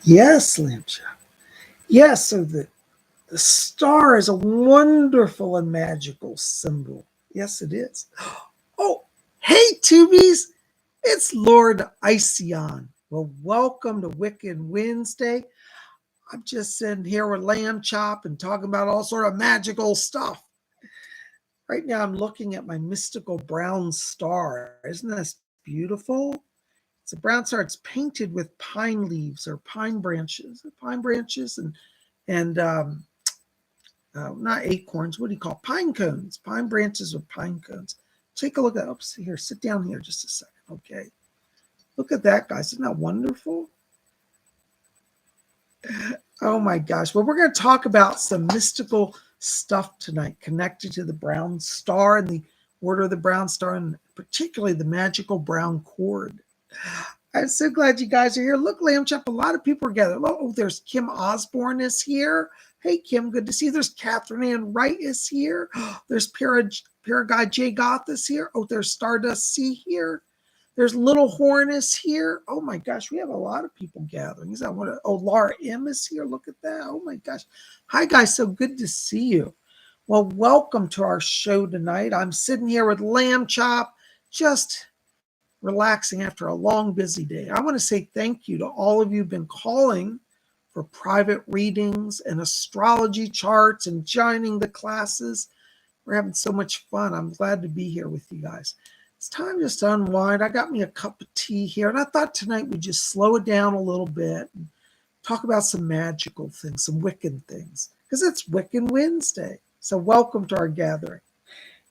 Yes, lamb chop. Yes, so the star is a wonderful and magical symbol. Yes, it is. Oh, hey, Tubies. It's Lord Iceon. Well, welcome to Wiccan Wednesday. I'm just sitting here with lamb chop and talking about all sort of magical stuff. Right now, I'm looking at my mystical brown star. Isn't this beautiful? It's a brown star. It's painted with pine leaves or pine branches, and not acorns. What do you call it? Pine cones? Pine branches with pine cones. Take a look at. Oops, here. Sit down here just a second. Okay. Look at that, guys. Isn't that wonderful? Oh my gosh. Well, we're going to talk about some mystical stuff tonight connected to the brown star and the order of the brown star, and particularly the magical brown cord. I'm so glad you guys are here. Look, Lamb Chop, a lot of people are gathered. Oh, there's Kim Osborne is here. Hey, Kim, good to see you. There's Catherine Ann Wright is here. There's Paraguy J. Goth is here. Oh, there's Stardust C here. There's Little Horn is here. Oh my gosh, we have a lot of people gathering. Is that what? Oh, Laura M is here. Look at that. Oh my gosh. Hi guys, so good to see you. Well, welcome to our show tonight. I'm sitting here with Lamb Chop, just relaxing after a long, busy day. I want to say thank you to all of you who've been calling for private readings and astrology charts and joining the classes. We're having so much fun. I'm glad to be here with you guys. It's time just to unwind. I got me a cup of tea here, and I thought tonight we'd just slow it down a little bit and talk about some magical things, some Wiccan things, because it's Wiccan Wednesday. So welcome to our gathering.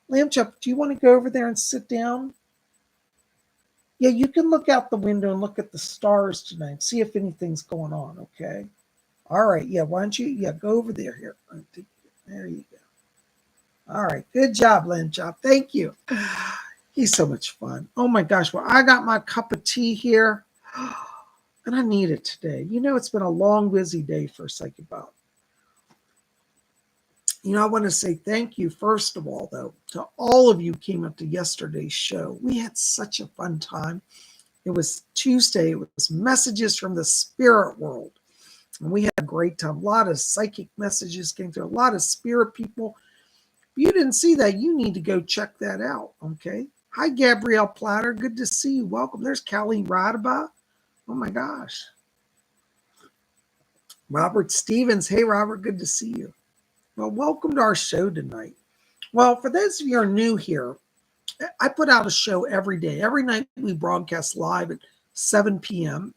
Lamb Chop, do you want to go over there and sit down? Yeah, you can look out the window and look at the stars tonight, see if anything's going on, okay? All right, yeah, why don't you, go over there here. There you go. All right, good job, Lamb Chop. Thank you. He's so much fun. Oh my gosh, well, I got my cup of tea here, and I need it today. You know, it's been a long, busy day for PsychicBob. You know, I want to say thank you, first of all, though, to all of you who came up to yesterday's show. We had such a fun time. It was Tuesday. It was messages from the spirit world. And we had a great time. A lot of psychic messages came through. A lot of spirit people. If you didn't see that, you need to go check that out, okay? Hi, Gabrielle Platter. Good to see you. Welcome. There's Callie Radaba. Oh, my gosh. Robert Stevens. Hey, Robert. Good to see you. Well, welcome to our show tonight. Well, for those of you who are new here, I put out a show every day. Every night we broadcast live at 7 p.m.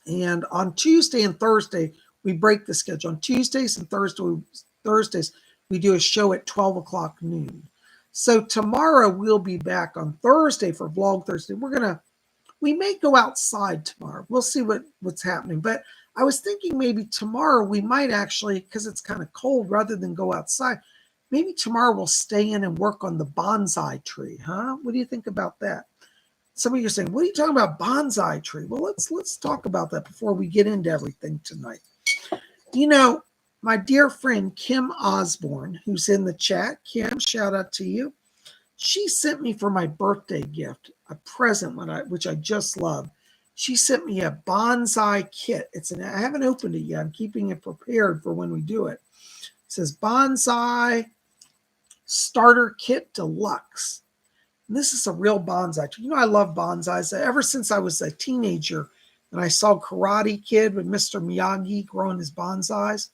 And on Tuesday and Thursday, we break the schedule. On Tuesdays and Thursdays, we do a show at 12 o'clock noon. So tomorrow we'll be back on Thursday for Vlog Thursday. We may go outside tomorrow. We'll see what's happening. But I was thinking maybe tomorrow we might actually, because it's kind of cold, rather than go outside, maybe tomorrow we'll stay in and work on the bonsai tree, huh? What do you think about that? Some of you are saying, what are you talking about, bonsai tree? Well, let's talk about that before we get into everything tonight. You know, my dear friend Kim Osborne, who's in the chat, Kim, shout out to you. She sent me for my birthday gift a present which I just love. She sent me a bonsai kit. I haven't opened it yet. I'm keeping it prepared for when we do it. It says Bonsai Starter Kit Deluxe. And this is a real bonsai tree. You know, I love bonsais. Ever since I was a teenager and I saw Karate Kid with Mr. Miyagi growing his bonsais.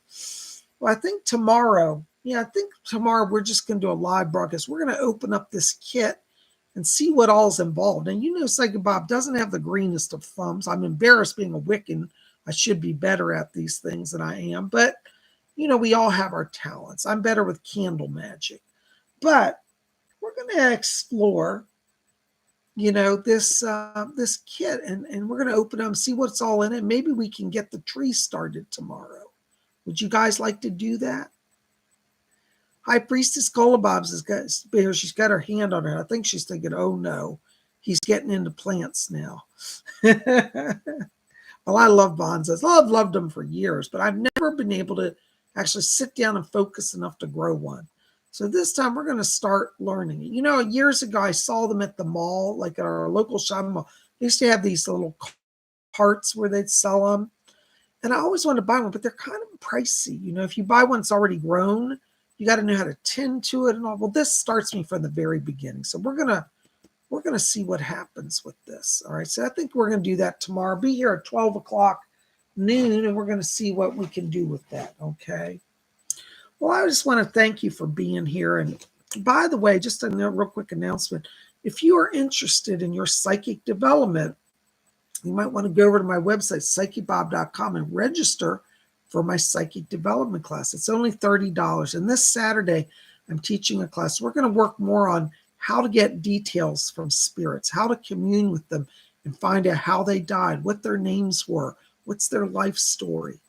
Well, I think tomorrow we're just going to do a live broadcast. We're going to open up this kit and see what all's involved. And you know, PsychicBob doesn't have the greenest of thumbs. I'm embarrassed being a Wiccan. I should be better at these things than I am. But, you know, we all have our talents. I'm better with candle magic. But we're going to explore, you know, this kit. And we're going to open up and see what's all in it. Maybe we can get the tree started tomorrow. Would you guys like to do that? Hi, Priestess Colabobs she's got her hand on her. I think she's thinking, oh no, he's getting into plants now. Well, I love bonsais. I've loved them for years, but I've never been able to actually sit down and focus enough to grow one. So this time we're going to start learning it. You know, years ago, I saw them at the mall, like at our local shopping mall. They used to have these little carts where they'd sell them. And I always want to buy one, but they're kind of pricey. You know, if you buy one that's already grown, you got to know how to tend to it and all. Well, this starts me from the very beginning. So we're gonna see what happens with this. All right. So I think we're gonna do that tomorrow. Be here at 12 o'clock noon, and we're gonna see what we can do with that. Okay. Well, I just want to thank you for being here. And by the way, just a real quick announcement. If you are interested in your psychic development, you might want to go over to my website, PsychicBob.com, and register for my psychic development class. It's only $30. And this Saturday, I'm teaching a class. We're going to work more on how to get details from spirits, how to commune with them and find out how they died, what their names were, what's their life story.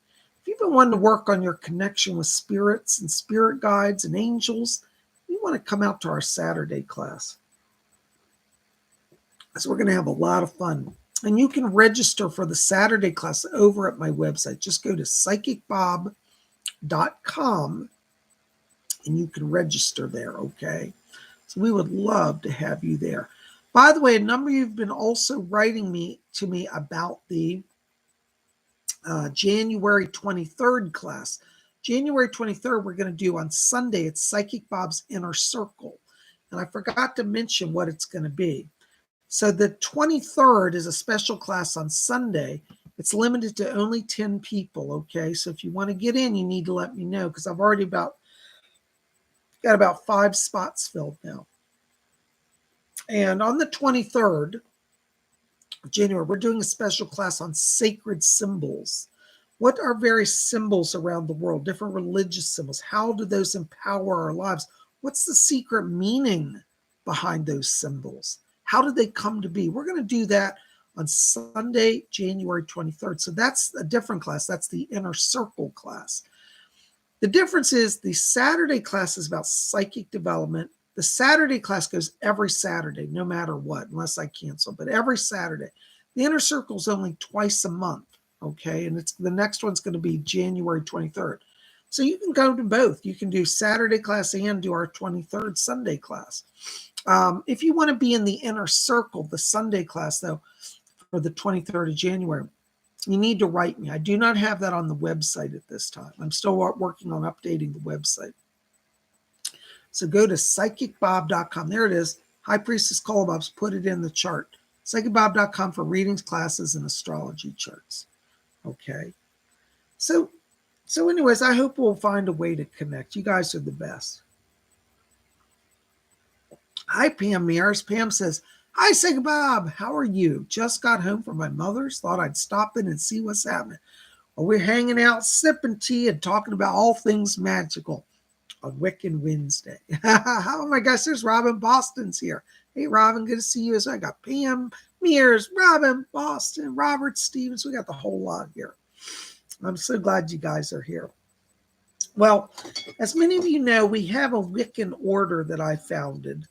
If you've been wanting to work on your connection with spirits and spirit guides and angels, you want to come out to our Saturday class. So we're going to have a lot of fun. And you can register for the Saturday class over at my website. Just go to PsychicBob.com and you can register there, okay? So we would love to have you there. By the way, a number of you have been also writing to me about the January 23rd class. January 23rd, we're going to do on Sunday. It's Psychic Bob's Inner Circle. And I forgot to mention what it's going to be. So the 23rd is a special class on Sunday. It's limited to only 10 people, okay? So if you want to get in, you need to let me know because I've already got about 5 spots filled now. And on the 23rd of January, we're doing a special class on sacred symbols. What are various symbols around the world, different religious symbols? How do those empower our lives? What's the secret meaning behind those symbols? How did they come to be? We're going to do that on Sunday, January 23rd. So that's a different class. That's the Inner Circle class. The difference is the Saturday class is about psychic development. The Saturday class goes every Saturday, no matter what, unless I cancel, but every Saturday. The Inner Circle is only twice a month, okay? And the next one's going to be January 23rd. So you can go to both. You can do Saturday class and do our 23rd Sunday class. If you want to be in the Inner Circle, the Sunday class, though, for the 23rd of January, you need to write me. I do not have that on the website at this time. I'm still working on updating the website. So go to PsychicBob.com. There it is. High Priestess Colobob's put it in the chart. PsychicBob.com for readings, classes, and astrology charts. Okay. So anyways, I hope we'll find a way to connect. You guys are the best. Hi, Pam Mears. Pam says, hi, Psychic Bob. How are you? Just got home from my mother's. Thought I'd stop in and see what's happening. Well, we're hanging out, sipping tea, and talking about all things magical on Wiccan Wednesday. Oh my gosh, there's Robin Boston's here. Hey, Robin, good to see you. So I got Pam Mears, Robin Boston, Robert Stevens. We got the whole lot here. I'm so glad you guys are here. Well, as many of you know, we have a Wiccan order that I founded.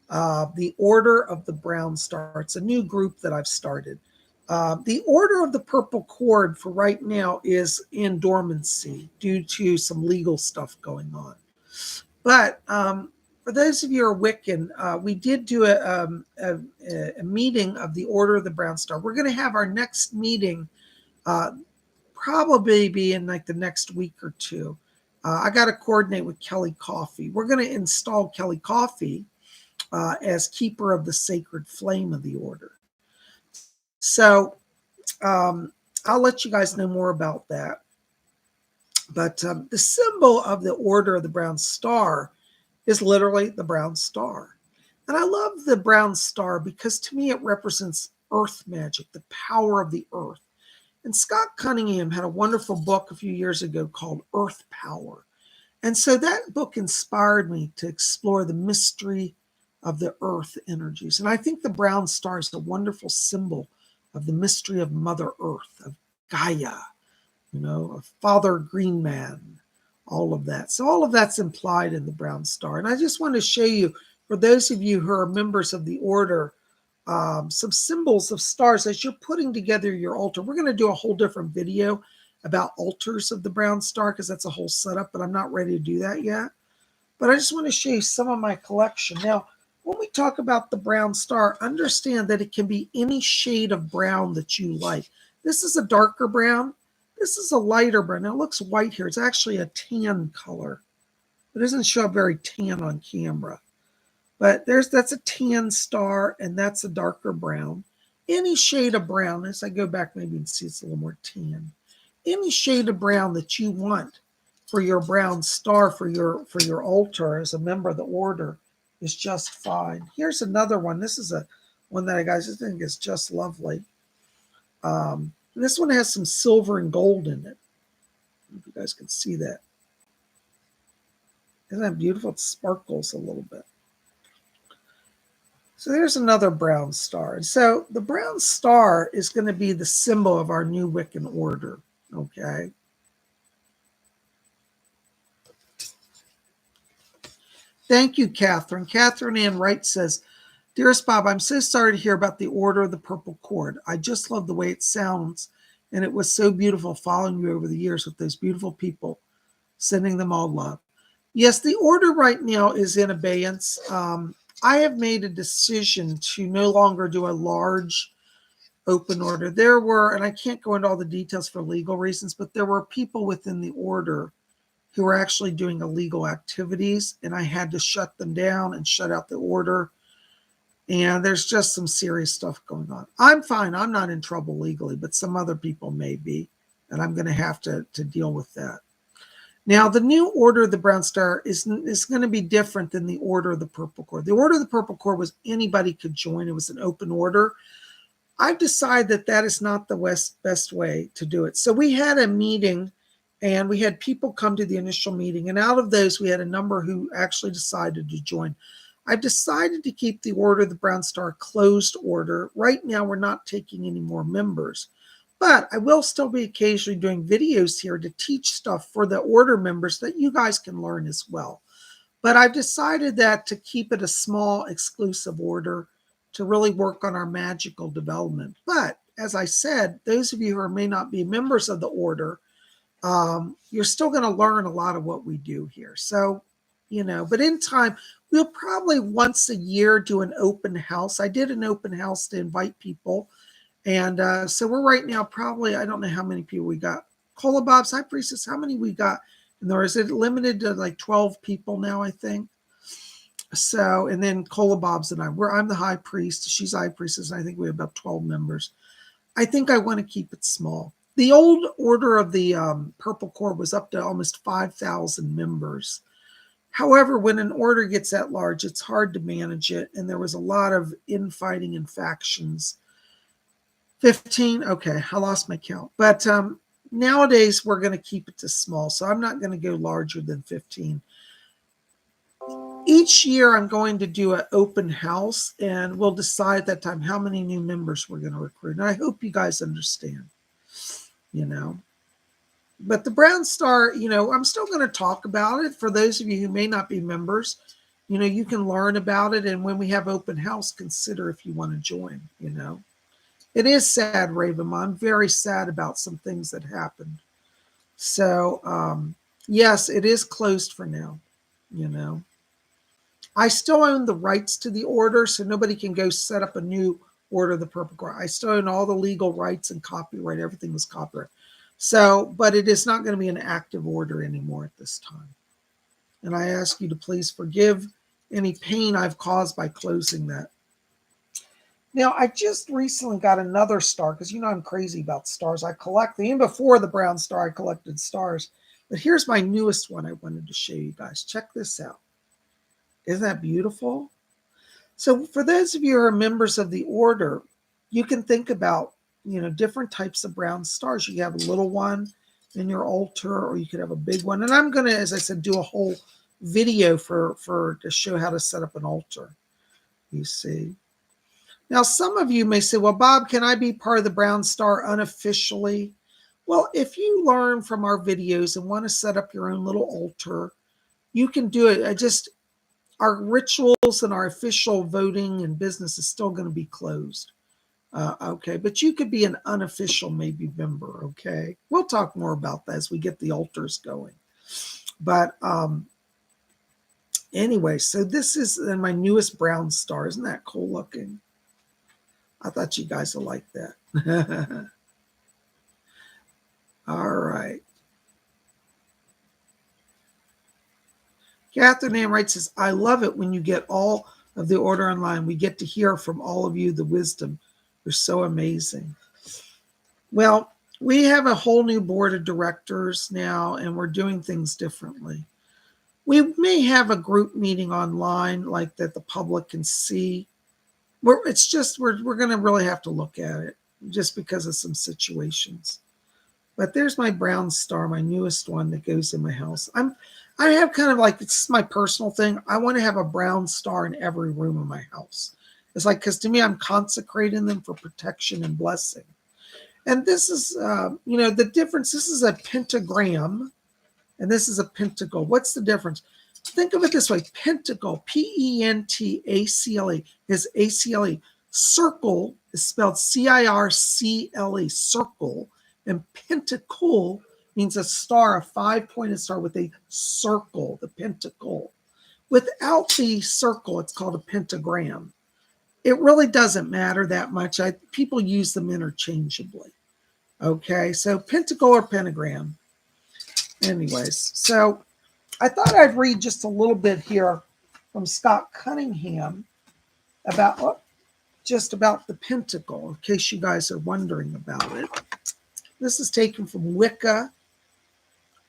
The Order of the Brown Star. It's a new group that I've started. The Order of the Purple Cord for right now is in dormancy due to some legal stuff going on. But for those of you who are Wiccan, we did do a meeting of the Order of the Brown Star. We're going to have our next meeting probably be in like the next week or two. I got to coordinate with Kelly Coffey. We're going to install Kelly Coffey as keeper of the sacred flame of the order. So I'll let you guys know more about that. But the symbol of the Order of the Brown Star is literally the brown star. And I love the brown star because to me it represents earth magic, the power of the earth. And Scott Cunningham had a wonderful book a few years ago called Earth Power. And so that book inspired me to explore the mystery of the earth energies. And I think the brown star is a wonderful symbol of the mystery of Mother Earth, of Gaia, of Father Green Man, all of that. So all of that's implied in the brown star. And I just want to show you, for those of you who are members of the order, some symbols of stars as you're putting together your altar. We're going to do a whole different video about altars of the brown star because that's a whole setup, but I'm not ready to do that yet. But I just want to show you some of my collection. Now, when we talk about the brown star, understand that it can be any shade of brown that you like. This is a darker brown. This is a lighter brown. Now it looks white here. It's actually a tan color. It doesn't show up very tan on camera. But that's a tan star, and that's a darker brown. Any shade of brown, as I go back, maybe you can see it's a little more tan. Any shade of brown that you want for your brown star for your altar as a member of the order is just fine. Here's another one. This is a one that I guys think is just lovely. This one has some silver and gold in it. If you guys can see that. Isn't that beautiful? It sparkles a little bit. So there's another brown star. So the brown star is going to be the symbol of our new Wiccan order. Okay. Thank you, Catherine. Catherine Ann Wright says, Dearest Bob, I'm so sorry to hear about the Order of the Purple Cord. I just love the way it sounds, and it was so beautiful following you over the years with those beautiful people, sending them all love. Yes, the order right now is in abeyance. I have made a decision to no longer do a large open order. There were, and I can't go into all the details for legal reasons, but there were people within the order who were actually doing illegal activities, and I had to shut them down and shut out the order. And there's just some serious stuff going on. I'm fine. I'm not in trouble legally, but some other people may be, and I'm going to have to deal with that. Now, the new Order of the Brown Star is going to be different than the Order of the Purple Cord. The Order of the Purple Cord was anybody could join. It was an open order. I've decided that that is not the best way to do it. So we had a meeting, and we had people come to the initial meeting. And out of those, we had a number who actually decided to join. I've decided to keep the Order of the Brown Star closed order. Right now, we're not taking any more members. But I will still be occasionally doing videos here to teach stuff for the order members that you guys can learn as well. But I've decided that to keep it a small, exclusive order to really work on our magical development. But as I said, those of you who may not be members of the order, you're still going to learn a lot of what we do here. So, but in time, we'll probably once a year do an open house. I did an open house to invite people. And so we're right now probably, I don't know how many people we got. Cola Bob's, hi Priestess, how many we got? And there is it limited to like 12 people now, I think. So, and then Cola Bob's and I'm the high priest. She's high priestess. And I think we have about 12 members. I think I want to keep it small. The old Order of the Purple Cord was up to almost 5,000 members. However, when an order gets that large, it's hard to manage it. And there was a lot of infighting and factions. 15, okay, I lost my count. But nowadays, we're going to keep it to small. So I'm not going to go larger than 15. Each year, I'm going to do an open house, and we'll decide at that time how many new members we're going to recruit. And I hope you guys understand, But the Brown Star, I'm still going to talk about it. For those of you who may not be members, you can learn about it. And when we have open house, consider if you want to join, It is sad, Raven. I'm very sad about some things that happened. So, yes, it is closed for now, I still own the rights to the order, so nobody can go set up a new Order of the Purple Cord. I still own all the legal rights and copyright. Everything was copyright. So, but it is not going to be an active order anymore at this time. And I ask you to please forgive any pain I've caused by closing that. Now, I just recently got another star because I'm crazy about stars. I collect them. Even before the Brown Star, I collected stars. But here's my newest one I wanted to show you guys. Check this out. Isn't that beautiful? So for those of you who are members of the order, you can think about, different types of brown stars. You have a little one in your altar, or you could have a big one. And I'm going to, as I said, do a whole video to show how to set up an altar. You see. Now, some of you may say, well, Bob, can I be part of the Brown Star unofficially? Well, if you learn from our videos and want to set up your own little altar, you can do it. Our rituals and our official voting and business is still going to be closed. Okay, but you could be an unofficial maybe member, okay? We'll talk more about that as we get the altars going. But anyway, so this is my newest Brown Star. Isn't that cool looking? I thought you guys would like that. All right. Catherine Ann Wright says, I love it when you get all of the order online. We get to hear from all of you the wisdom. You're so amazing. Well, we have a whole new board of directors now, and we're doing things differently. We may have a group meeting online like that the public can see. We're going to really have to look at it just because of some situations. But there's my brown star, my newest one that goes in my house. I have kind of like, it's my personal thing. I want to have a brown star in every room of my house. It's like, because to me, I'm consecrating them for protection and blessing. And this is, the difference. This is a pentagram and this is a pentacle. What's the difference? Think of it this way. Pentacle, Pentacle, is ACLE. Circle is spelled CIRCLE, circle. And pentacle means a star, a 5-pointed star with a circle, the pentacle. Without the circle, it's called a pentagram. It really doesn't matter that much. People use them interchangeably. Okay, so pentacle or pentagram. Anyways, so I thought I'd read just a little bit here from Scott Cunningham about the pentacle, in case you guys are wondering about it. This is taken from Wicca,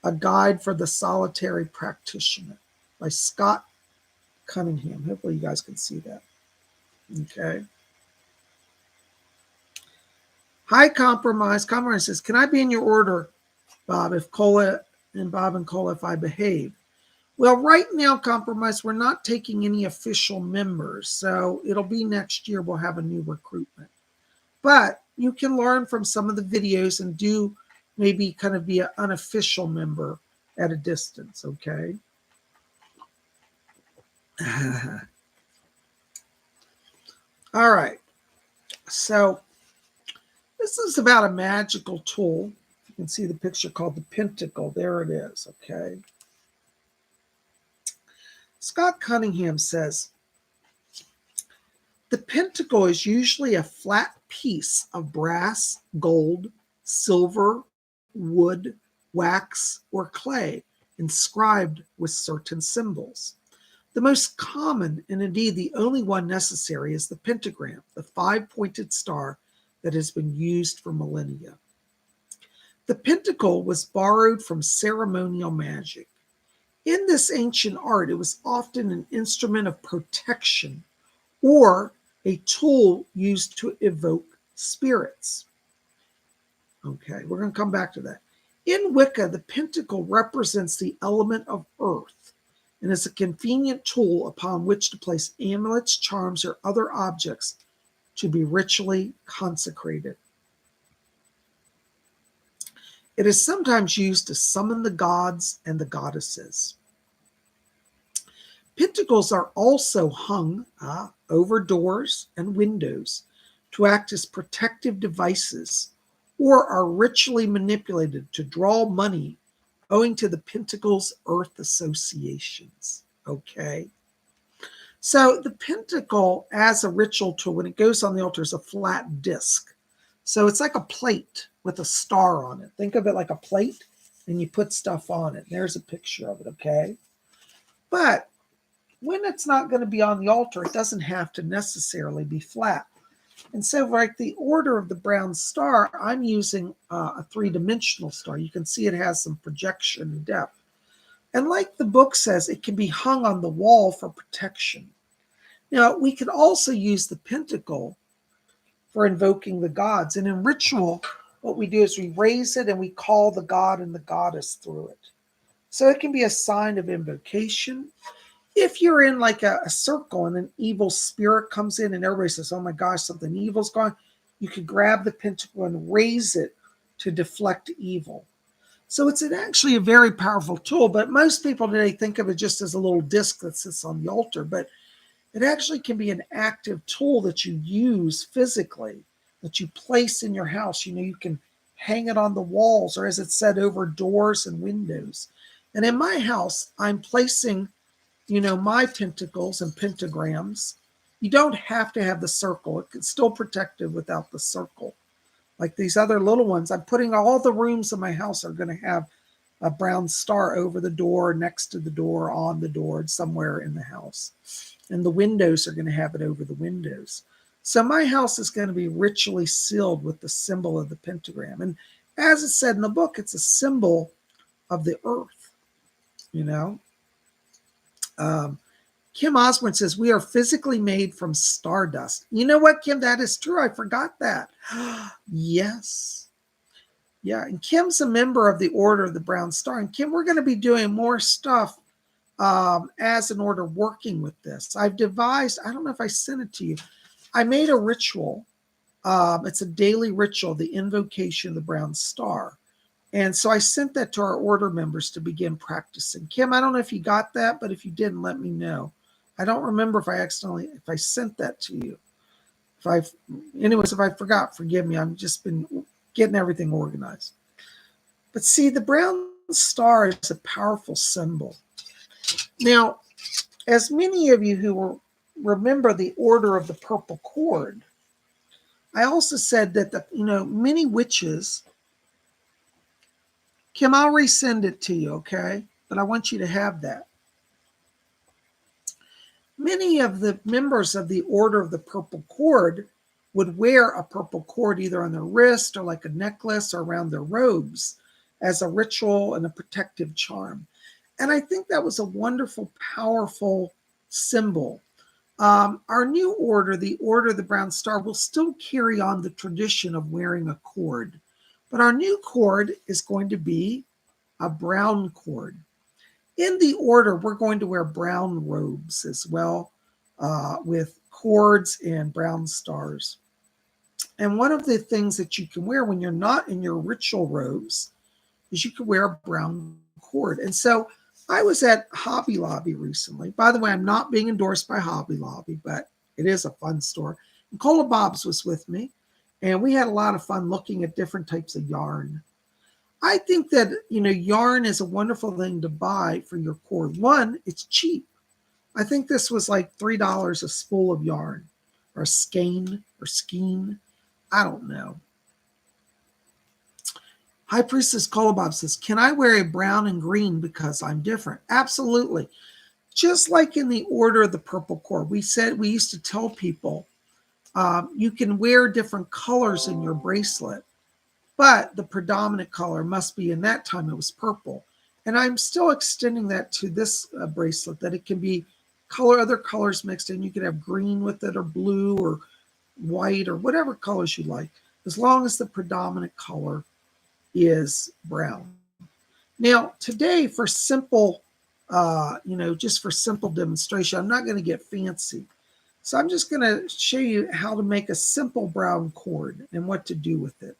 A Guide for the Solitary Practitioner by Scott Cunningham. Hopefully you guys can see that. Okay. Hi, Compromise. Compromise says, can I be in your order, Bob, if Bob and Cola, if I behave? Well, right now, Compromise, we're not taking any official members. So it'll be next year we'll have a new recruitment. But you can learn from some of the videos and do maybe kind of be an unofficial member at a distance, okay? All right. So this is about a magical tool. You can see the picture called the Pentacle. There it is, okay? Scott Cunningham says, the pentacle is usually a flat piece of brass, gold, silver, wood, wax, or clay inscribed with certain symbols. The most common, and indeed the only one necessary, is the pentagram, the 5-pointed star that has been used for millennia. The pentacle was borrowed from ceremonial magic. In this ancient art, it was often an instrument of protection or a tool used to evoke spirits. Okay, we're going to come back to that. In Wicca, the pentacle represents the element of earth and is a convenient tool upon which to place amulets, charms, or other objects to be ritually consecrated. It is sometimes used to summon the gods and the goddesses. Pentacles are also hung over doors and windows to act as protective devices or are ritually manipulated to draw money owing to the pentacle's earth associations. Okay. So the pentacle as a ritual tool, when it goes on the altar, is a flat disc. So it's like a plate with a star on it. Think of it like a plate and you put stuff on it. There's a picture of it, okay? But when it's not going to be on the altar, it doesn't have to necessarily be flat. And so like the order of the brown star, I'm using a 3-dimensional star. You can see it has some projection and depth. And like the book says, it can be hung on the wall for protection. Now, we could also use the pentacle for invoking the gods. And in ritual, what we do is we raise it and we call the god and the goddess through it. So it can be a sign of invocation. If you're in like a circle and an evil spirit comes in and everybody says, oh my gosh, something evil's going, you could grab the pentacle and raise it to deflect evil. So it's actually a very powerful tool, but most people today think of it just as a little disc that sits on the altar, but it actually can be an active tool that you use physically, that you place in your house. You can hang it on the walls, or as it said, over doors and windows. And in my house, I'm placing my pentacles and pentagrams. You don't have to have the circle. It's still protective without the circle. Like these other little ones, I'm putting all the rooms in my house are going to have a brown star over the door, next to the door, on the door, somewhere in the house. And the windows are going to have it over the windows. So my house is going to be ritually sealed with the symbol of the pentagram. And as it said in the book, it's a symbol of the earth, you know. Kim Osborne says, we are physically made from stardust. You know what, Kim? That is true. I forgot that. Yes. Yeah. And Kim's a member of the Order of the Brown Star. And Kim, we're going to be doing more stuff as an order working with this. I've devised, I don't know if I sent it to you. I made a ritual. It's a daily ritual, the invocation of the Brown Star. And so I sent that to our order members to begin practicing. Kim, I don't know if you got that, but if you didn't, let me know. I don't remember if I sent that to you. Anyways, if I forgot, forgive me. I've just been getting everything organized. But see, the brown star is a powerful symbol. Now, as many of you who remember the Order of the Purple Cord, I also said that many witches. Kim, I'll resend it to you, okay? But I want you to have that. Many of the members of the Order of the Purple Cord would wear a purple cord either on their wrist or like a necklace or around their robes as a ritual and a protective charm. And I think that was a wonderful, powerful symbol. Our new order, the Order of the Brown Star, will still carry on the tradition of wearing a cord. But our new cord is going to be a brown cord. In the order, we're going to wear brown robes as well, with cords and brown stars. And one of the things that you can wear when you're not in your ritual robes is you can wear a brown cord. And so I was at Hobby Lobby recently. By the way, I'm not being endorsed by Hobby Lobby, but it is a fun store. And Cola Bob's was with me, and we had a lot of fun looking at different types of yarn. I think that, yarn is a wonderful thing to buy for your cord. One, it's cheap. I think this was like $3 a spool of yarn, or a skein. I don't know. High Priestess Kolobob says, can I wear a brown and green because I'm different? Absolutely. Just like in the Order of the Purple Cord, we used to tell people you can wear different colors in your bracelet, but the predominant color must be, in that time it was purple. And I'm still extending that to this bracelet, that it can be other colors mixed in. You could have green with it, or blue, or white, or whatever colors you like, as long as the predominant color is brown. Now, today, for simple, just for simple demonstration, I'm not going to get fancy. So I'm just going to show you how to make a simple brown cord and what to do with it.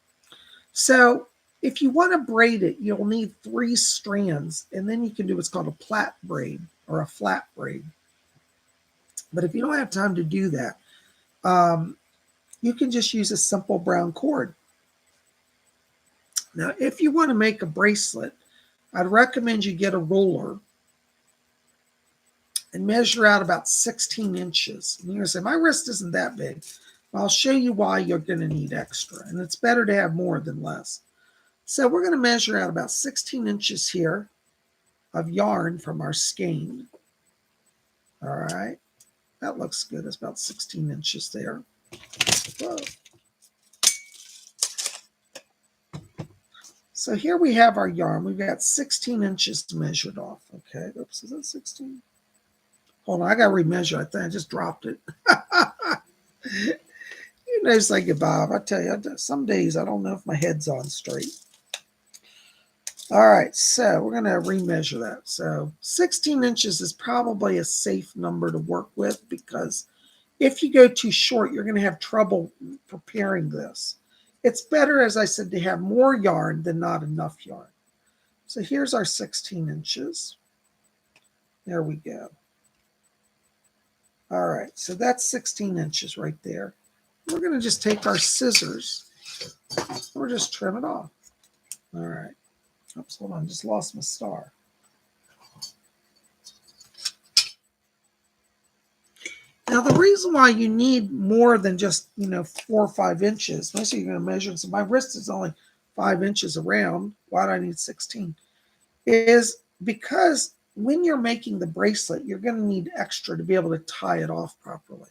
So if you want to braid it, you'll need 3 strands, and then you can do what's called a plait braid or a flat braid. But if you don't have time to do that, you can just use a simple brown cord. Now, if you want to make a bracelet, I'd recommend you get a ruler and measure out about 16 inches. And you're going to say, my wrist isn't that big. Well, I'll show you why you're going to need extra. And it's better to have more than less. So we're going to measure out about 16 inches here of yarn from our skein. All right. That looks good. It's about 16 inches there. Whoa. So here we have our yarn. We've got 16 inches measured off. Okay. Oops, is that 16? Hold on. I got to remeasure. I think I just dropped it. You know, PsychicBob, I tell you, some days I don't know if my head's on straight. All right, so we're going to remeasure that. So 16 inches is probably a safe number to work with, because if you go too short, you're going to have trouble preparing this. It's better, as I said, to have more yarn than not enough yarn. So here's our 16 inches. There we go. All right, so that's 16 inches right there. We're going to just take our scissors. We'll just trim it off. All right. Oops, hold on. Just lost my star. Now, the reason why you need more than just, 4 or 5 inches, especially you're going to measure, so my wrist is only 5 inches around. Why do I need 16? Is because when you're making the bracelet, you're going to need extra to be able to tie it off properly.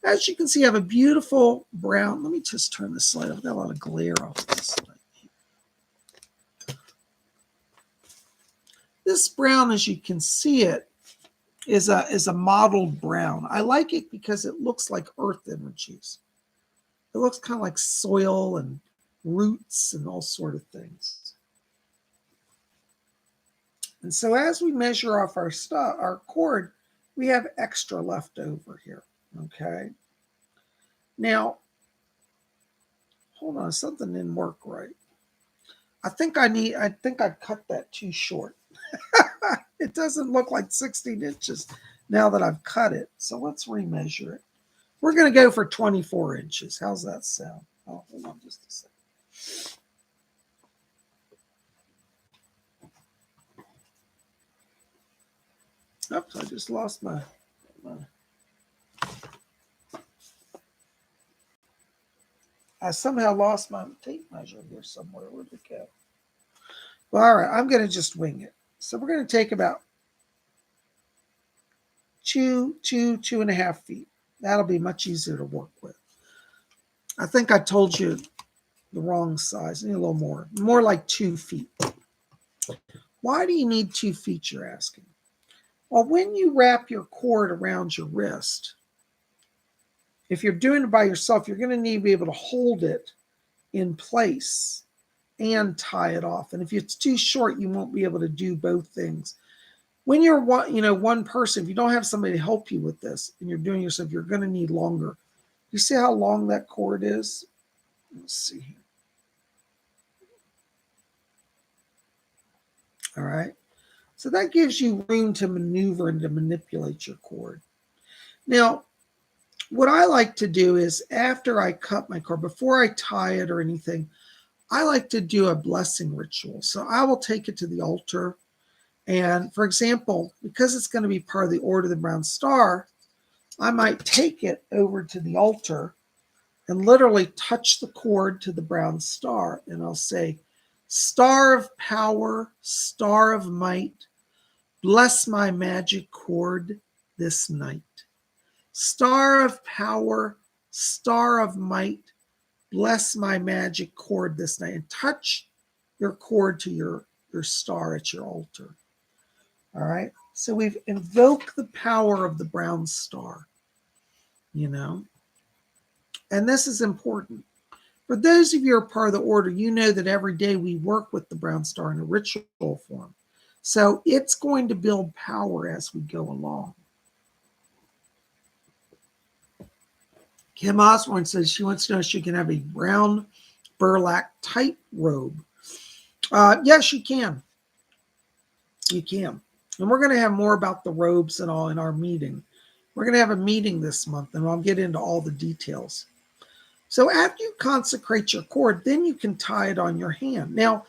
As you can see, I have a beautiful brown. Let me just turn this light off. I've got a lot of glare off this light. This brown, as you can see it, is a mottled brown. I like it because it looks like earth energies. It looks kind of like soil and roots and all sort of things. And so as we measure off our cord, we have extra left over here. Okay. Now, hold on, something didn't work right. I think I cut that too short. It doesn't look like 16 inches now that I've cut it. So let's remeasure it. We're going to go for 24 inches. How's that sound? Oh, hold on just a second. Oops, I just lost my I somehow lost my tape measure here somewhere. Where'd it go? Well, all right, I'm going to just wing it. So we're going to take about 2.5 feet. That'll be much easier to work with. I think I told you the wrong size. I need a little more like 2 feet. Why do you need 2 feet, you're asking? Well, when you wrap your cord around your wrist, if you're doing it by yourself, you're going to need to be able to hold it in place and tie it off. And if it's too short, you won't be able to do both things. When you're one person, if you don't have somebody to help you with this and you're doing yourself, you're going to need longer. You see how long that cord is? Let's see here. All right. So that gives you room to maneuver and to manipulate your cord. Now, what I like to do is after I cut my cord, before I tie it or anything, I like to do a blessing ritual. So I will take it to the altar. And for example, because it's going to be part of the Order of the Brown Star, I might take it over to the altar and literally touch the cord to the brown star. And I'll say, Star of power, star of might, bless my magic cord this night. Star of power, star of might, bless my magic cord this night. And touch your cord to your star at your altar. All right. So we've invoked the power of the brown star, And this is important. For those of you who are part of the order, you know that every day we work with the brown star in a ritual form. So it's going to build power as we go along. Kim Osborne says she wants to know if she can have a brown burlap tight robe. Yes, you can. You can. And we're going to have more about the robes and all in our meeting. We're going to have a meeting this month, and I'll get into all the details. So after you consecrate your cord, then you can tie it on your hand. Now,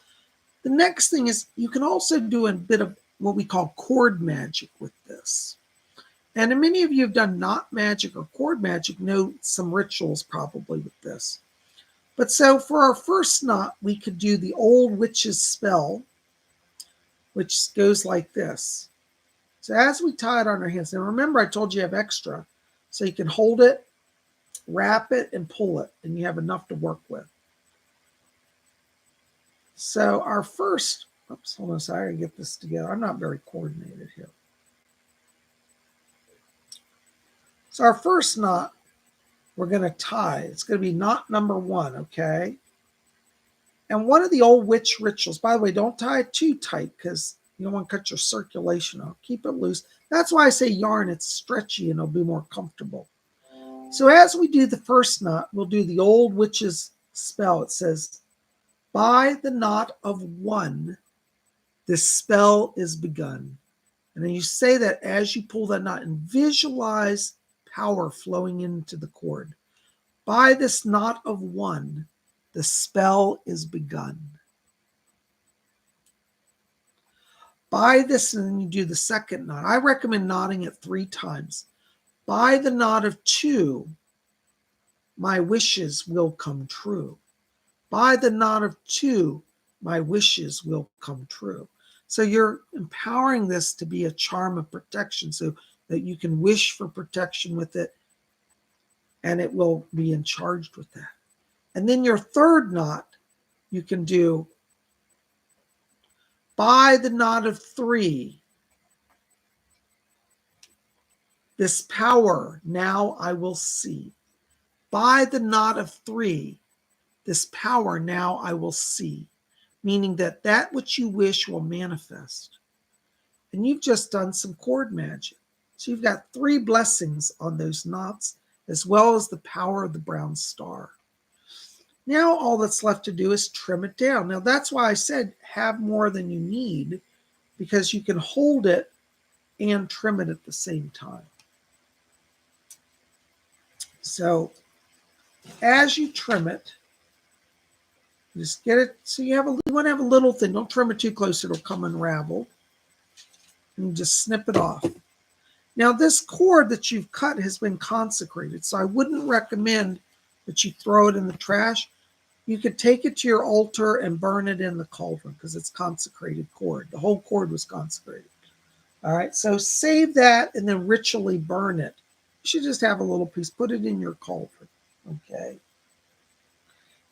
the next thing is you can also do a bit of what we call cord magic with this. And many of you have done knot magic or cord magic, know some rituals probably with this. But so for our first knot, we could do the old witch's spell, which goes like this. So as we tie it on our hands, now remember I told you have extra, so you can hold it, wrap it, and pull it, and you have enough to work with. So our first, oops, hold on, sorry, I gotta get this together. I'm not very coordinated here. So our first knot, we're going to tie. It's going to be knot number 1, okay? And one of the old witch rituals, by the way, don't tie it too tight because you don't want to cut your circulation off. Keep it loose. That's why I say yarn. It's stretchy and it'll be more comfortable. So as we do the first knot, we'll do the old witch's spell. It says, by the knot of 1, this spell is begun. And then you say that as you pull that knot and visualize power flowing into the cord. By this knot of 1, the spell is begun. By this, and then you do the second knot. I recommend knotting it 3 times. By the knot of two, my wishes will come true. By the knot of two, my wishes will come true. So you're empowering this to be a charm of protection so that you can wish for protection with it and it will be in charge with that. And then your third knot, you can do by the knot of three, this power now I will see. By the knot of three, this power now I will see. Meaning that that which you wish will manifest. And you've just done some cord magic. So you've got 3 blessings on those knots, as well as the power of the brown star. Now all that's left to do is trim it down. Now that's why I said have more than you need, because you can hold it and trim it at the same time. So as you trim it, just get it so you want to have a little thing. Don't trim it too close, it'll come unravel. And just snip it off. Now this cord that you've cut has been consecrated, so I wouldn't recommend that you throw it in the trash. You could take it to your altar and burn it in the cauldron because it's consecrated cord. The whole cord was consecrated. All right, so save that and then ritually burn it. You should just have a little piece. Put it in your cauldron, okay?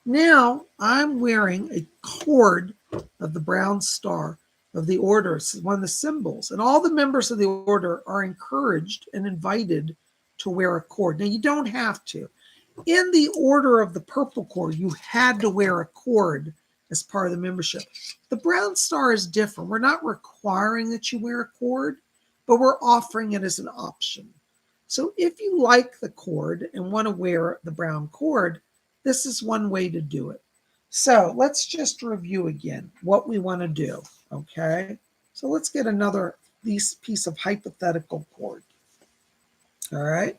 Now I'm wearing a cord of the brown star of the order. It's one of the symbols. And all the members of the order are encouraged and invited to wear a cord. Now, you don't have to. In the order of the purple cord, you had to wear a cord as part of the membership. The brown star is different. We're not requiring that you wear a cord, but we're offering it as an option. So if you like the cord and want to wear the brown cord, this is one way to do it. So let's just review again what we want to do, okay? So let's get another piece of hypothetical cord, all right?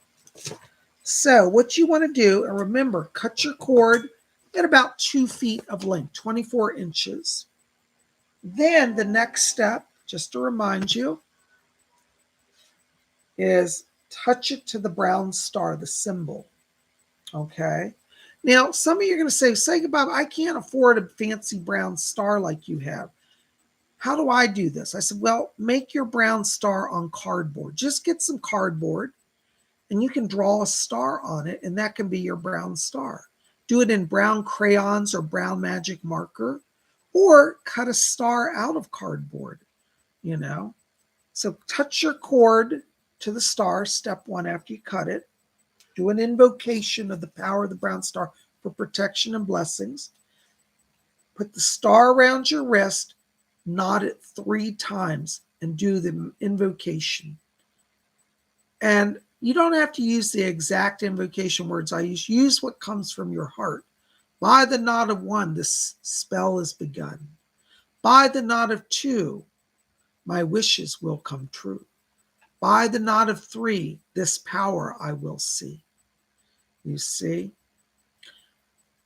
So what you want to do, and remember, cut your cord at about 2 feet of length, 24 inches. Then the next step, just to remind you, is touch it to the brown star, the symbol, okay? Now, some of you are going to say, Psychic-Bob, I can't afford a fancy brown star like you have. How do I do this? I said, well, make your brown star on cardboard. Just get some cardboard, and you can draw a star on it, and that can be your brown star. Do it in brown crayons or brown magic marker, or cut a star out of cardboard, you know. So touch your cord to the star, step 1 after you cut it. Do an invocation of the power of the brown star for protection and blessings. Put the star around your wrist, knot it 3 times, and do the invocation. And you don't have to use the exact invocation words I use. Use what comes from your heart. By the knot of 1, this spell is begun. By the knot of 2, my wishes will come true. By the knot of 3, this power I will see. You see?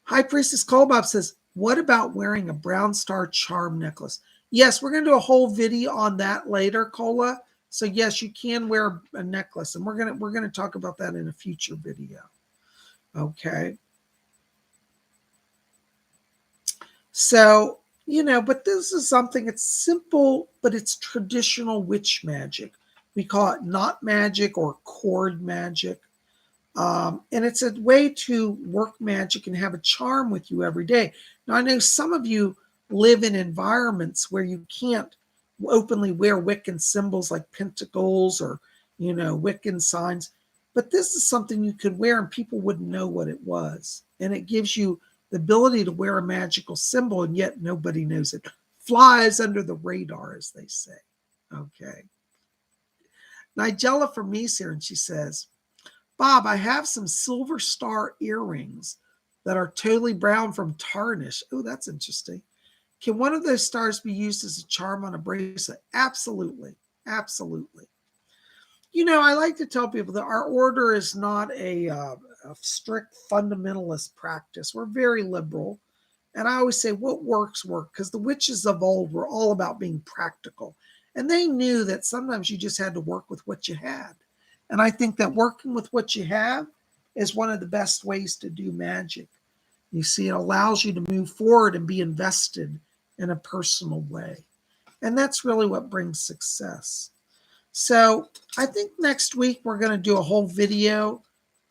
High Priestess Bob says, what about wearing a brown star charm necklace? Yes, we're going to do a whole video on that later, Cola. So yes, you can wear a necklace, and we're going to talk about that in a future video. Okay. So, you know, but this is something, it's simple, but it's traditional witch magic. We call it knot magic or cord magic. And it's a way to work magic and have a charm with you every day. Now, I know some of you live in environments where you can't openly wear Wiccan symbols like pentacles or, you know, Wiccan signs. But this is something you could wear and people wouldn't know what it was. And it gives you the ability to wear a magical symbol, and yet nobody knows it. Flies under the radar, as they say. Okay. Nigella from Me's here, and she says, Bob, I have some silver star earrings that are totally brown from tarnish. Oh, that's interesting. Can one of those stars be used as a charm on a bracelet? Absolutely. Absolutely. You know, I like to tell people that our order is not a strict fundamentalist practice. We're very liberal. And I always say what works, because the witches of old were all about being practical. And they knew that sometimes you just had to work with what you had. And I think that working with what you have is one of the best ways to do magic. You see, it allows you to move forward and be invested in a personal way. And that's really what brings success. So I think next week we're going to do a whole video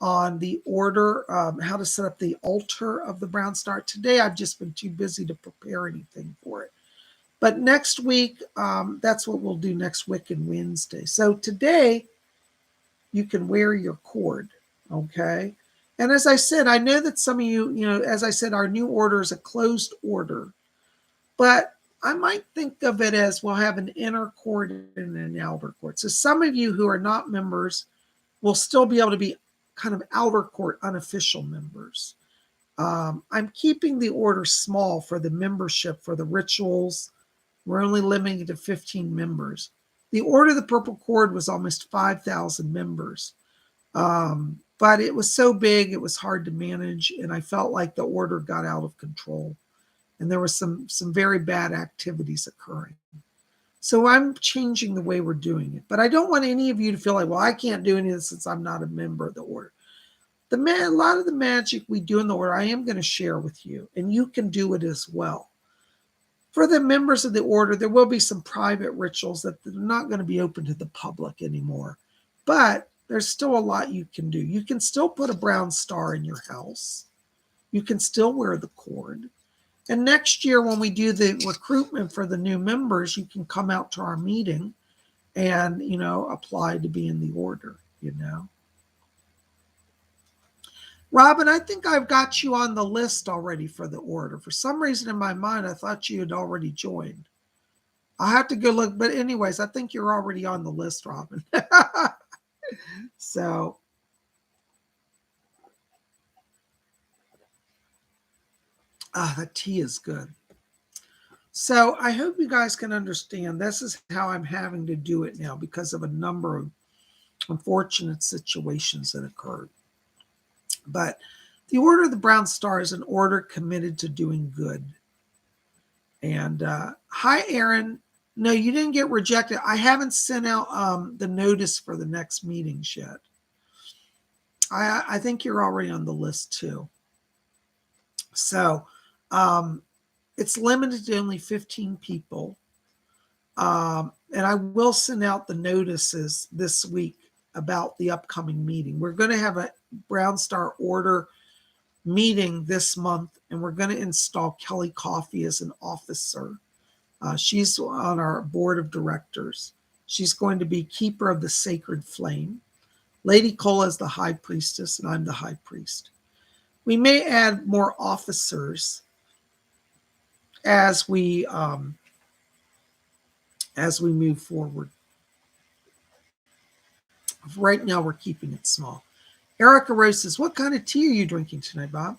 on the order, how to set up the altar of the Brown Star. Today I've just been too busy to prepare anything for it. But next week, that's what we'll do next Wiccan Wednesday. So today you can wear your cord, okay? And as I said, I know that some of you, as I said, our new order is a closed order. But I might think of it as we'll have an inner cord and an outer cord. So some of you who are not members will still be able to be kind of outer court, unofficial members. I'm keeping the order small for the membership, for the rituals. We're only limiting it to 15 members. The Order of the Purple Cord was almost 5,000 members. But it was so big, it was hard to manage, and I felt like the order got out of control. And there was some very bad activities occurring. So I'm changing the way we're doing it. But I don't want any of you to feel like, well, I can't do any of this since I'm not a member of the order. A lot of the magic we do in the order, I am going to share with you, and you can do it as well. For the members of the order, there will be some private rituals that are not going to be open to the public anymore. But there's still a lot you can do. You can still put a brown star in your house. You can still wear the cord. And next year, when we do the recruitment for the new members, you can come out to our meeting and, apply to be in the order, Robin, I think I've got you on the list already for the order. For some reason in my mind, I thought you had already joined. I'll have to go look. But anyways, I think you're already on the list, Robin. So, the tea is good. So I hope you guys can understand this is how I'm having to do it now because of a number of unfortunate situations that occurred. But the Order of the Brown Star is an order committed to doing good. And hi, Aaron. No, you didn't get rejected. I haven't sent out the notice for the next meetings yet. I think you're already on the list too. So it's limited to only 15 people. And I will send out the notices this week about the upcoming meeting. We're going to have a Brown Star Order meeting this month, and we're going to install Kelly Coffey as an officer. She's on our board of directors. She's going to be keeper of the sacred flame. Lady Cola is the high priestess, and I'm the high priest. We may add more officers as we move forward. Right now, we're keeping it small. Erica Rose says, what kind of tea are you drinking tonight, Bob?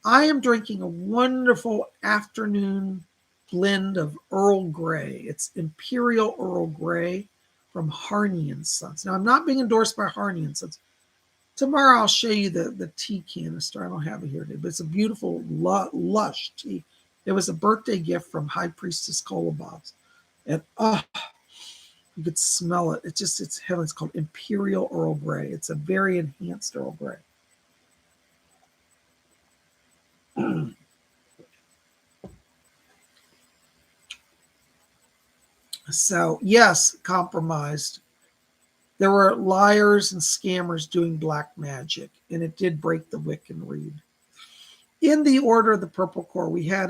I am drinking a wonderful afternoon blend of Earl Grey. It's Imperial Earl Grey from Harney & Sons. Now, I'm not being endorsed by Harney & Sons. Tomorrow, I'll show you the tea canister. I don't have it here today, but it's a beautiful, lush tea. It was a birthday gift from High Priestess Cola Bob's. And, you could smell it. It's heaven. It's called Imperial Earl Grey. It's a very enhanced Earl Grey. So, yes, compromised. There were liars and scammers doing black magic, and it did break the Wiccan reed. In the Order of the Purple Cord, we had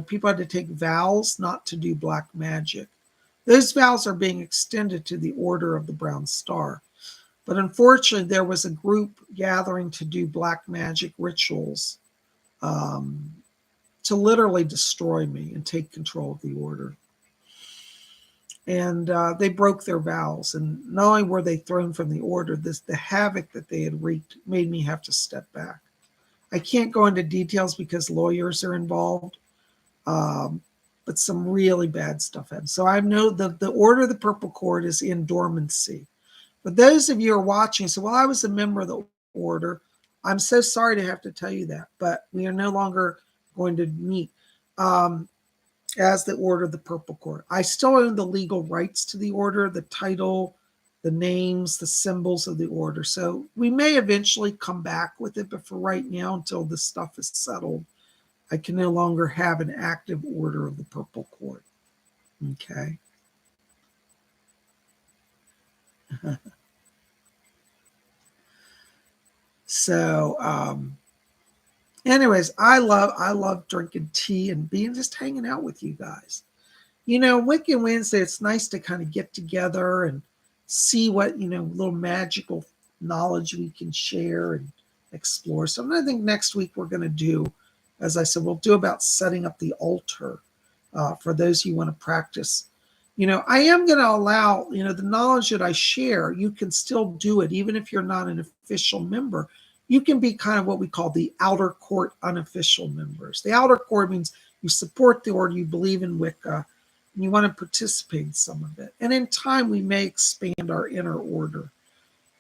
people had to take vows not to do black magic. Those vows are being extended to the Order of the Brown Star. But unfortunately, there was a group gathering to do black magic rituals to literally destroy me and take control of the order. And they broke their vows. And not only were they thrown from the order, the havoc that they had wreaked made me have to step back. I can't go into details because lawyers are involved. But some really bad stuff happened. So I know the Order of the Purple Cord is in dormancy. But those of you who are watching, so, well, I was a member of the order. I'm so sorry to have to tell you that, but we are no longer going to meet as the Order of the Purple Cord. I still own the legal rights to the order, the title, the names, the symbols of the order. So we may eventually come back with it, but for right now, until this stuff is settled, I can no longer have an active order of the purple cord. Okay. So, anyways, I love drinking tea and being just hanging out with you guys. Wiccan Wednesday, it's nice to kind of get together and see what, little magical knowledge we can share and explore. So I think next week we're going to do, as I said, we'll do about setting up the altar for those who want to practice. I am going to allow, the knowledge that I share, you can still do it, even if you're not an official member. You can be kind of what we call the outer court unofficial members. The outer court means you support the order, you believe in Wicca, and you want to participate in some of it. And in time, we may expand our inner order.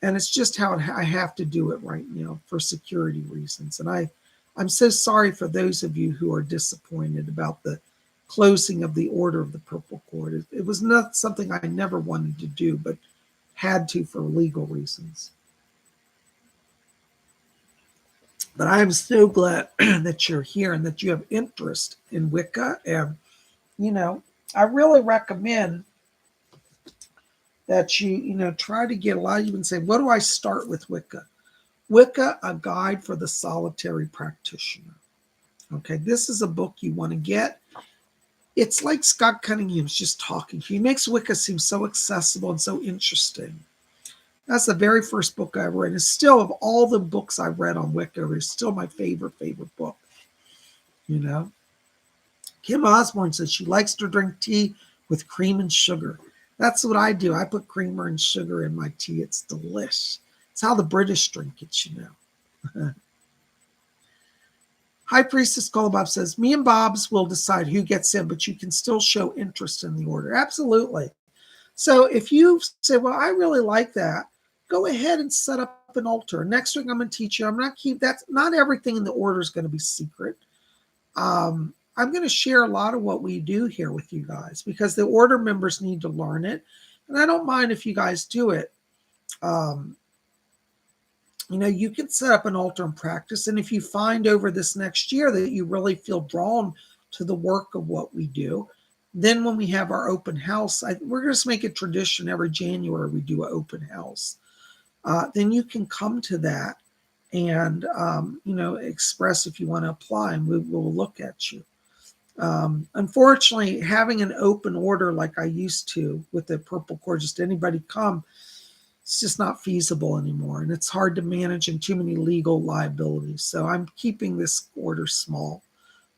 And it's just how I have to do it right now for security reasons. And I'm so sorry for those of you who are disappointed about the closing of the Order of the Purple Cord. It was not something I never wanted to do, but had to for legal reasons. But I am so glad that you're here and that you have interest in Wicca. And, I really recommend that you, try to get a lot of you and say, what do I start with Wicca? Wicca, a guide for the solitary practitioner. Okay, this is a book you want to get. It's like Scott Cunningham's just talking to you. He makes Wicca seem so accessible and so interesting. That's the very first book I ever read. It's still, of all the books I've read on Wicca, it's still my favorite book. Kim Osborne says she likes to drink tea with cream and sugar. That's what I do. I put creamer and sugar in my tea. It's delish. It's how the British drink it, High Priestess Bob says, me and Bob's will decide who gets in, but you can still show interest in the order. Absolutely. So if you say, well, I really like that, go ahead and set up an altar. Next week, I'm going to teach you. That's not everything in the order is going to be secret. I'm going to share a lot of what we do here with you guys because the order members need to learn it. And I don't mind if you guys do it. You can set up an altar and practice. And if you find over this next year that you really feel drawn to the work of what we do, then when we have our open house, we're going to make a tradition every January we do an open house. Then you can come to that and, express if you want to apply, and we'll look at you. Unfortunately, having an open order like I used to with the purple cord, just anybody come, it's just not feasible anymore. And it's hard to manage and too many legal liabilities. So I'm keeping this order small.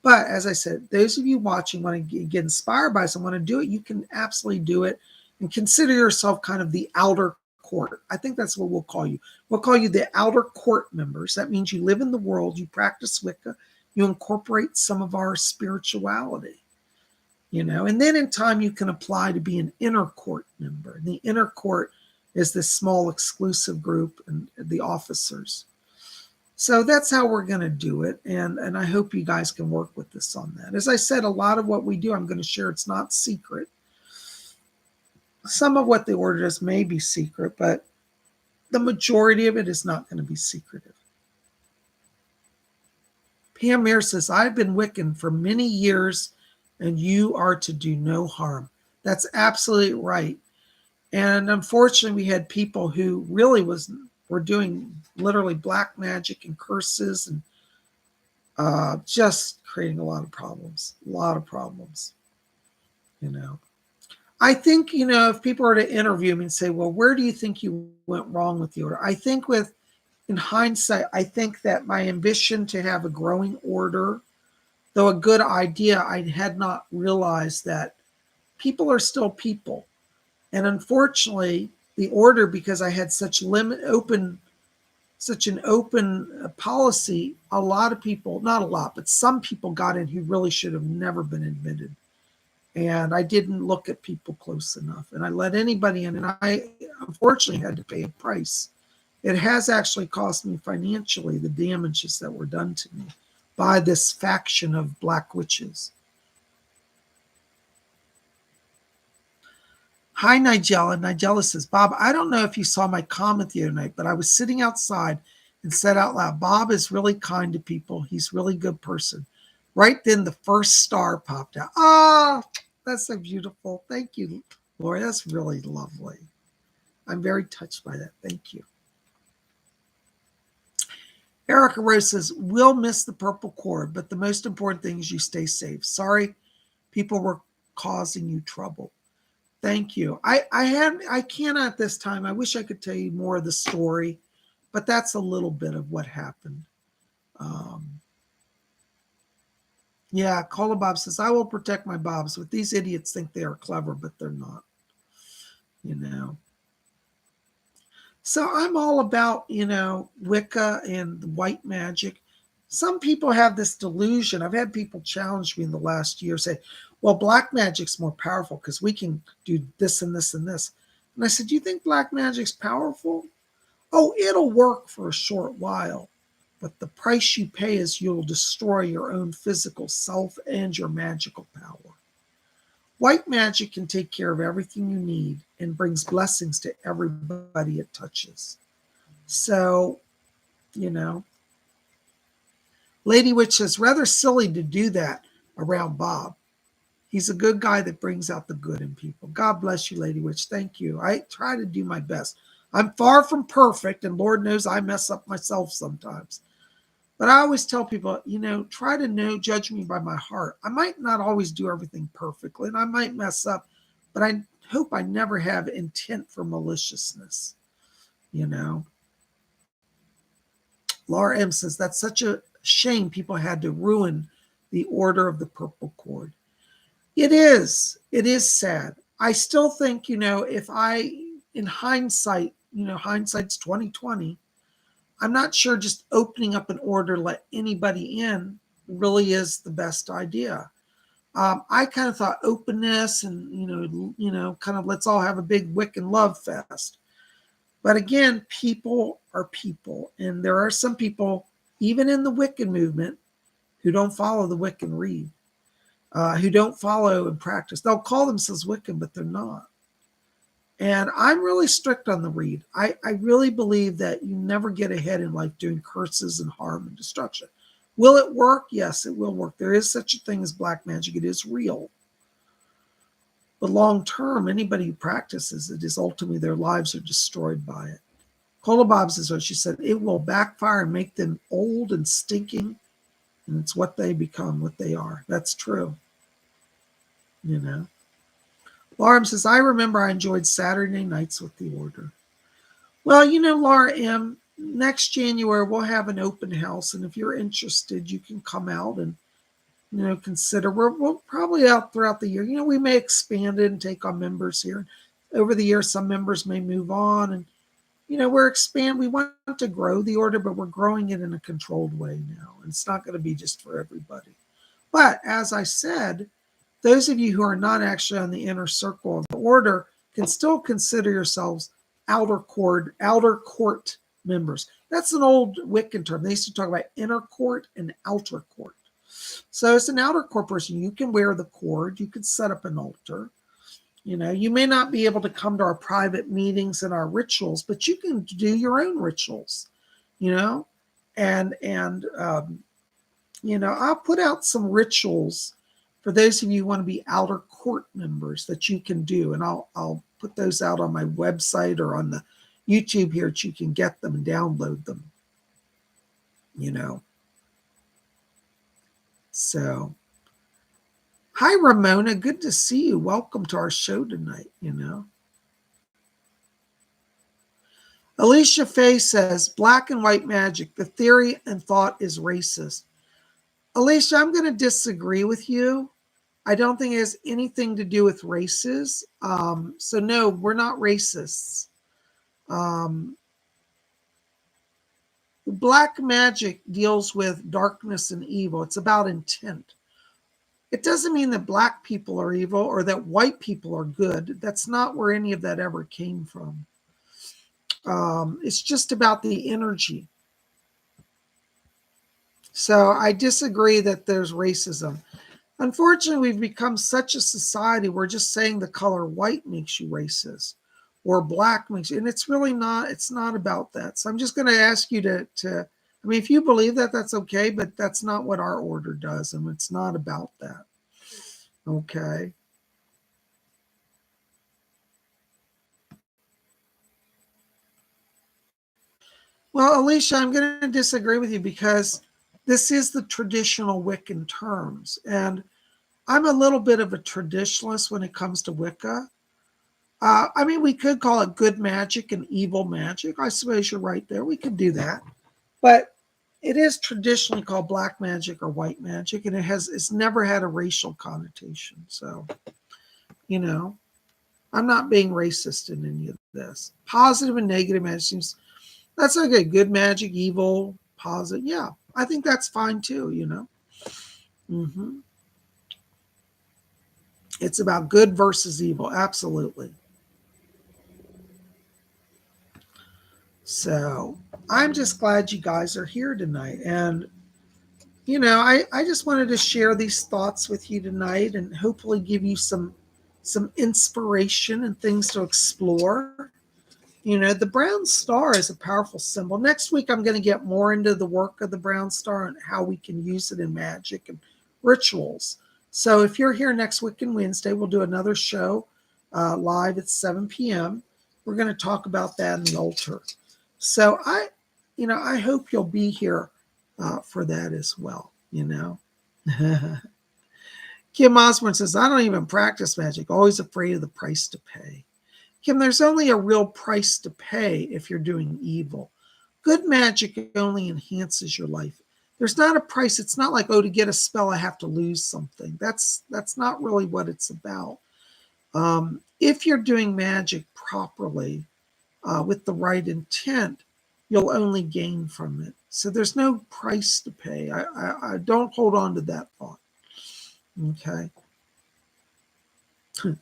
But as I said, those of you watching want to get inspired by someone to do it, you can absolutely do it and consider yourself kind of the outer court. I think that's what we'll call you. We'll call you the outer court members. That means you live in the world, you practice Wicca, you incorporate some of our spirituality, and then in time you can apply to be an inner court member. And the inner court is this small exclusive group and the officers. So that's how we're going to do it. And I hope you guys can work with us on that. As I said, a lot of what we do, I'm going to share. It's not secret. Some of what the order does may be secret, but the majority of it is not going to be secretive. Pam Mayer says, I've been Wiccan for many years and you are to do no harm. That's absolutely right. And unfortunately, we had people who really were doing literally black magic and curses and just creating a lot of problems. I think, if people were to interview me and say, well, where do you think you went wrong with the order? I think in hindsight, I think that my ambition to have a growing order, though a good idea, I had not realized that people are still people. And unfortunately, the order, because I had such an open policy, a lot of people, not a lot, but some people got in who really should have never been admitted. And I didn't look at people close enough. And I let anybody in, and I unfortunately had to pay a price. It has actually cost me financially the damages that were done to me by this faction of black witches. Hi, Nigella. Nigella says, Bob, I don't know if you saw my comment the other night, but I was sitting outside and said out loud, Bob is really kind to people. He's a really good person. Right then, the first star popped out. Ah, that's so beautiful. Thank you, Lori. That's really lovely. I'm very touched by that. Thank you. Erica Rose says, we'll miss the purple cord, but the most important thing is you stay safe. Sorry, people were causing you trouble. Thank you. I cannot at this time. I wish I could tell you more of the story, but that's a little bit of what happened. Yeah, Cola Bob says, I will protect my Bobs, but these idiots think they are clever, but they're not. You know. So I'm all about, Wicca and the white magic. Some people have this delusion. I've had people challenge me in the last year, say, well, black magic's more powerful because we can do this and this and this. And I said, do you think black magic's powerful? Oh, it'll work for a short while, but the price you pay is you'll destroy your own physical self and your magical power. White magic can take care of everything you need and brings blessings to everybody it touches. So, Lady Witch says, rather silly to do that around Bob. He's a good guy that brings out the good in people. God bless you, Lady Witch. Thank you. I try to do my best. I'm far from perfect, and Lord knows I mess up myself sometimes. But I always tell people, try to judge me by my heart. I might not always do everything perfectly, and I might mess up, but I hope I never have intent for maliciousness, Laura M says, that's such a shame people had to ruin the Order of the Purple Cord. It is sad. I still think, if in hindsight, hindsight's 2020, I'm not sure just opening up an order to let anybody in really is the best idea. I kind of thought openness and, kind of let's all have a big Wiccan love fest. But again, people are people. And there are some people, even in the Wiccan movement, who don't follow the Wiccan read, who don't follow and practice. They'll call themselves Wiccan, but they're not. And I'm really strict on the read. I really believe that you never get ahead in life doing curses and harm and destruction. Will it work? Yes, it will work. There is such a thing as black magic. It is real. But long term, anybody who practices it is ultimately their lives are destroyed by it. Cola Bob says what she said, it will backfire and make them old and stinking. And it's what they become, what they are. That's true. Laura M says, I remember I enjoyed Saturday nights with the Order. Well, Laura M, next January we'll have an open house. And if you're interested, you can come out and, consider. We'll probably out throughout the year. We may expand it and take on members here. Over the year, some members may move on. And, we want to grow the Order, but we're growing it in a controlled way now. And it's not going to be just for everybody. But as I said, those of you who are not actually on the inner circle of the Order can still consider yourselves outer court members. That's an old Wiccan term. They used to talk about inner court and outer court. So as an outer court person, you can wear the cord. You can set up an altar. You may not be able to come to our private meetings and our rituals, but you can do your own rituals, and I'll put out some rituals for those of you who want to be outer court members that you can do. And I'll put those out on my website or on the YouTube here that you can get them and download them, So, hi, Ramona. Good to see you. Welcome to our show tonight, Alicia Faye says, black and white magic, the theory and thought is racist. Alicia, I'm going to disagree with you. I don't think it has anything to do with races. So no, we're not racists. Black magic deals with darkness and evil. It's about intent. It doesn't mean that black people are evil or that white people are good. That's not where any of that ever came from. It's just about the energy. So I disagree that there's racism. Unfortunately, we've become such a society where just saying the color white makes you racist or black makes you, and it's really not, it's not about that. So I'm just going to ask you to, I mean, if you believe that, that's okay, but that's not what our order does, and it's not about that. Okay. Well, Alicia, I'm going to disagree with you because this is the traditional Wiccan terms. And I'm a little bit of a traditionalist when it comes to Wicca. I mean, we could call it good magic and evil magic. I suppose you're right there. We could do that. But it is traditionally called black magic or white magic, and it's never had a racial connotation. So, you know, I'm not being racist in any of this. Positive and negative magic seems that's okay. Good magic, evil, positive. Yeah, I think that's fine too, you know. hmm It's about good versus evil. Absolutely. So I'm just glad you guys are here tonight. And, you know, I just wanted to share these thoughts with you tonight and hopefully give you some inspiration and things to explore. You know, the brown star is a powerful symbol. Next week, I'm going to get more into the work of the brown star and how we can use it in magic and rituals. So if you're here next week and Wednesday, we'll do another show live at 7 p.m. We're going to talk about that in the altar. So I hope you'll be here for that as well, you know. Kim Osborne says, I don't even practice magic, always afraid of the price to pay. Kim, there's only a real price to pay if you're doing evil. Good magic only enhances your life. There's not a price. It's not like, oh, to get a spell, I have to lose something. That's not really what it's about. If you're doing magic properly with the right intent, you'll only gain from it. So there's no price to pay. I don't hold on to that thought. Okay.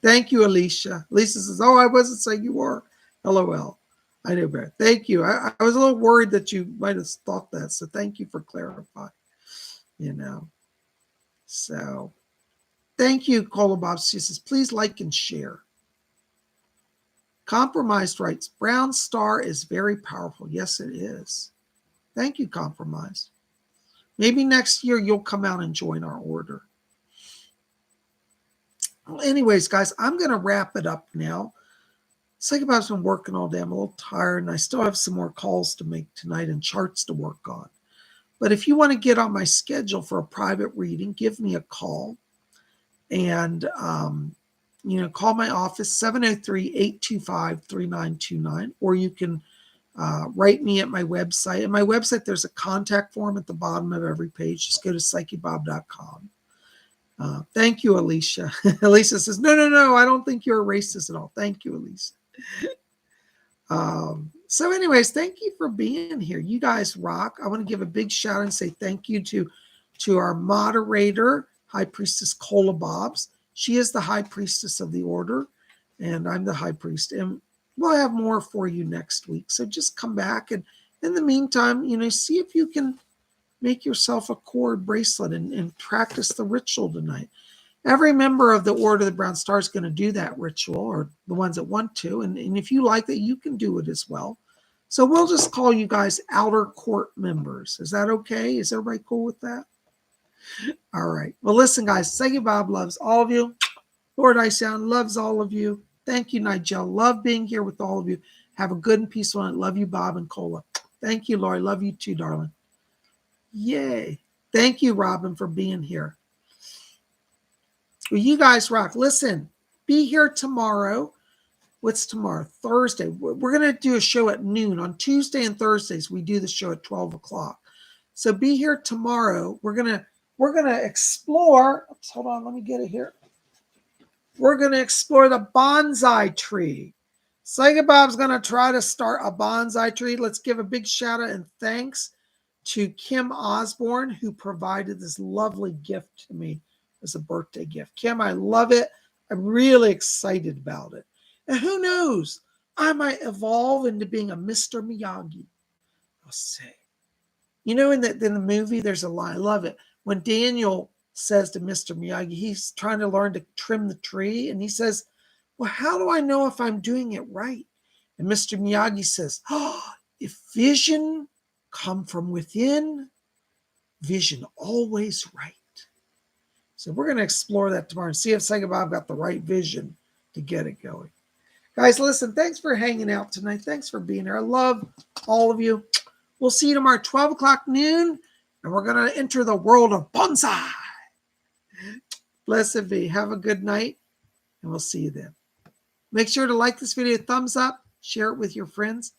Thank you, Alicia. Alicia says, oh, I wasn't saying you were. LOL. I know better. Thank you. I was a little worried that you might have thought that. So thank you for clarifying, you know. So thank you, Cola Bob. She says, please like and share. Compromised writes, Brown Star is very powerful. Yes, it is. Thank you, Compromised. Maybe next year you'll come out and join our order. Well, anyways, guys, I'm going to wrap it up now. PsychicBob's been working all day. I'm a little tired, and I still have some more calls to make tonight and charts to work on. But if you want to get on my schedule for a private reading, give me a call. And, call my office, 703-825-3929, or you can write me at my website. At my website, there's a contact form at the bottom of every page. Just go to PsychicBob.com. Thank you, Alicia. Alicia says, no, I don't think you're a racist at all. Thank you, Alicia. So anyways, thank you for being here. You guys rock. I want to give a big shout out and say thank you to our moderator, High Priestess Cola Bobs. She is the High Priestess of the Order, and I'm the High Priest. And we'll have more for you next week. So just come back. And in the meantime, see if you can make yourself a cord bracelet and practice the ritual tonight. Every member of the Order of the Brown Star is going to do that ritual, or the ones that want to. And if you like that, you can do it as well. So we'll just call you guys outer court members. Is that okay? Is everybody cool with that? All right. Well, listen, guys, PsychicBob loves all of you. Lord Icehound loves all of you. Thank you, Nigel. Love being here with all of you. Have a good and peaceful night. Love you, Bob and Cola. Thank you, Lori. Love you too, darling. Yay. Thank you, Robin, for being here. Well, you guys rock. Listen, be here tomorrow. What's tomorrow? Thursday. We're going to do a show at noon. On Tuesday and Thursdays, we do the show at 12 o'clock. So be here tomorrow. We're going to explore. Oops, hold on. Let me get it here. We're going to explore the bonsai tree. PsychicBob's going to try to start a bonsai tree. Let's give a big shout out and thanks to Kim Osborne, who provided this lovely gift to me as a birthday gift. Kim, I love it. I'm really excited about it. And who knows, I might evolve into being a Mr. Miyagi. I'll say. In the movie, there's a line. I love it. When Daniel says to Mr. Miyagi, he's trying to learn to trim the tree. And he says, well, how do I know if I'm doing it right? And Mr. Miyagi says, oh, if vision come from within, vision always right. So we're going to explore that tomorrow and see if Psychic Bob got the right vision to get it going. Guys, listen, thanks for hanging out tonight. Thanks for being here. I love all of you. We'll see you tomorrow, 12 o'clock noon, and we're going to enter the world of bonsai. Blessed be. Have a good night, and we'll see you then. Make sure to like this video, thumbs up, share it with your friends,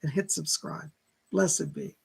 and hit subscribe. Blessed be.